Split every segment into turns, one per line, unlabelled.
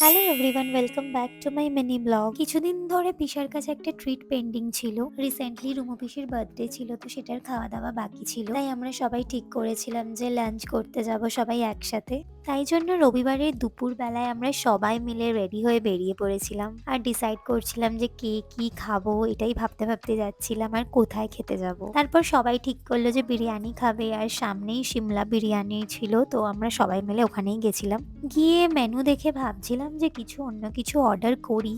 Hello everyone, welcome back to my mini blog. কিছুদিন ধরে পিসার কাছে একটা ট্রিট পেন্ডিং ছিল। রিসেন্টলি রুমু পিসির বার্থডে ছিল, তো সেটার খাওয়া দাওয়া বাকি ছিল। তাই আমরা সবাই ঠিক করেছিলাম যে লাঞ্চ করতে যাব সবাই একসাথে। তাই জন্য রবিবারের দুপুর বেলায় আমরা সবাই মিলে রেডি হয়ে বেরিয়ে পড়েছিলাম আর ডিসাইড করছিলাম যে কে কি খাবো, এটাই ভাবতে ভাবতে যাচ্ছিলাম আর কোথায় খেতে যাব। তারপর সবাই ঠিক করলো যে বিরিয়ানি খাবে, আর সামনেই সিমলা বিরিয়ানি ছিল, তো আমরা সবাই মিলে ওখানেই গেছিলাম। গিয়ে মেনু দেখে ভাবছিলাম যে অন্য কিছু অর্ডার করি,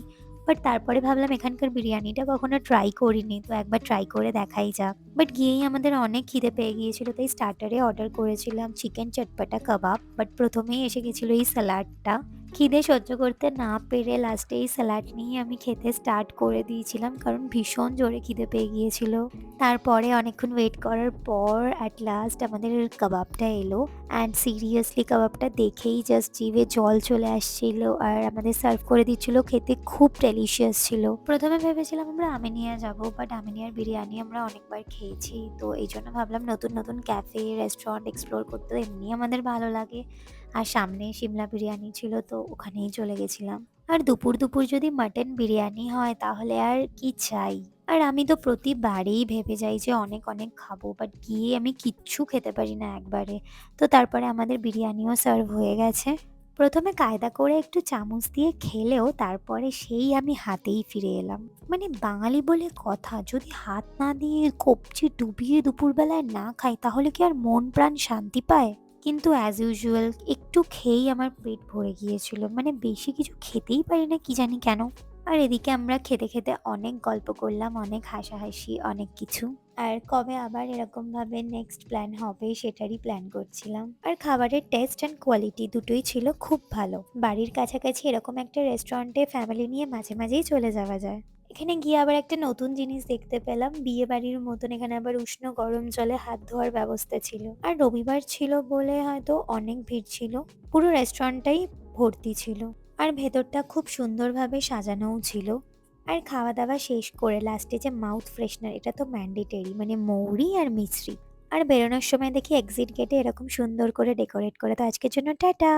বাট তারপরে ভাবলাম এখানকার বিরিয়ানিটা কখনো ট্রাই করিনি, তো একবার ট্রাই করে দেখাই যাক। বাট গিয়েই আমাদের অনেক খিদে পেয়ে গিয়েছিল, তাই স্টার্টারে অর্ডার করেছিলাম চিকেন চটপটা কাবাব। বাট প্রথমেই এসে গেছিল এই স্যালাডটা। খিদে সহ্য করতে না পেরে লাস্টে এই স্যালাড নিয়ে আমি খেতে স্টার্ট করে দিয়েছিলাম, কারণ ভীষণ জোরে খিদে পেয়ে গিয়েছিল। তারপরে অনেকক্ষণ ওয়েট করার পর অ্যাট লাস্ট আমাদের কাবাবটা এলো। অ্যান্ড সিরিয়াসলি কাবাবটা দেখেই জাস্ট জিভে জল চলে আসছিল, আর আমাদের সার্ভ করে দিচ্ছিল। খেতে খুব ডেলিশিয়াস ছিল। প্রথমে ভেবেছিলাম আমরা আমিনিয়া যাব, বাট আমিনিয়ার বিরিয়ানি আমরা অনেকবার খেয়েছি, তো এই জন্য ভাবলাম নতুন নতুন ক্যাফে রেস্টুরেন্ট এক্সপ্লোর করতে এমনি আমাদের ভালো লাগে। আর সামনে সিমলা বিরিয়ানি ছিল, তো ওখানেই চলে গেছিলাম। আর দুপুর দুপুর যদি মাটন বিরিয়ানি হয় তাহলে আর কি চাই। আর আমি তো প্রতিবারেই ভেবে যাই যে অনেক অনেক খাবো, বাট গিয়ে আমি কিচ্ছু খেতে পারি না একবারে। তো তারপরে আমাদের বিরিয়ানিও সার্ভ হয়ে গেছে। প্রথমে কায়দা করে একটু চামচ দিয়ে খেলেও তারপরে সেই আমি হাতেই ফিরে এলাম। মানে বাঙালি বলে কথা, যদি হাত না দিয়ে কবজি ডুবিয়ে দুপুরবেলায় না খাই তাহলে কি আর মন প্রাণ শান্তি পায়? কিন্তু অ্যাজ ইউজুয়াল একটু খেয়েই আমার পেট ভরে গিয়েছিল, মানে বেশি কিছু খেতেই পারি না কি জানি কেন। আর এদিকে আমরা খেতে খেতে অনেক গল্প করলাম, অনেক হাসাহাসি, অনেক কিছু। আর কবে আবার এরকম ভাবে নেক্সট প্ল্যান হবে সেটারই প্ল্যান করছিলাম। আর খাবারের টেস্ট অ্যান্ড কোয়ালিটি দুটোই ছিল খুব ভালো। বাড়ির কাছাকাছি এরকম একটা রেস্টুরেন্টে ফ্যামিলি নিয়ে মাঝে মাঝেই চলে যাওয়া যায়। এখানে গিয়ে আবার একটা নতুন জিনিস দেখতে পেলাম, বিয়ে বাড়ির মতন এখানে আবার উষ্ণ গরম জলে হাত ধোয়ার ব্যবস্থা ছিল। আর রবিবার ছিল বলে হয়তো অনেক ভিড় ছিল। পুরো রেস্টুরেন্টটাই ভর্তি ছিল। আর ভেতরটা খুব সুন্দরভাবে সাজানোও ছিল। আর খাওয়া দাওয়া শেষ করে লাস্টে যে মাউথ ফ্রেশনার, এটা তো ম্যান্ডেটরি, মানে মৌরি আর মিছরি। আর বেরোনোর সময় দেখি এক্সিট গেটে এরকম সুন্দর করে ডেকোরেট করে। তো আজকের জন্য টাটা।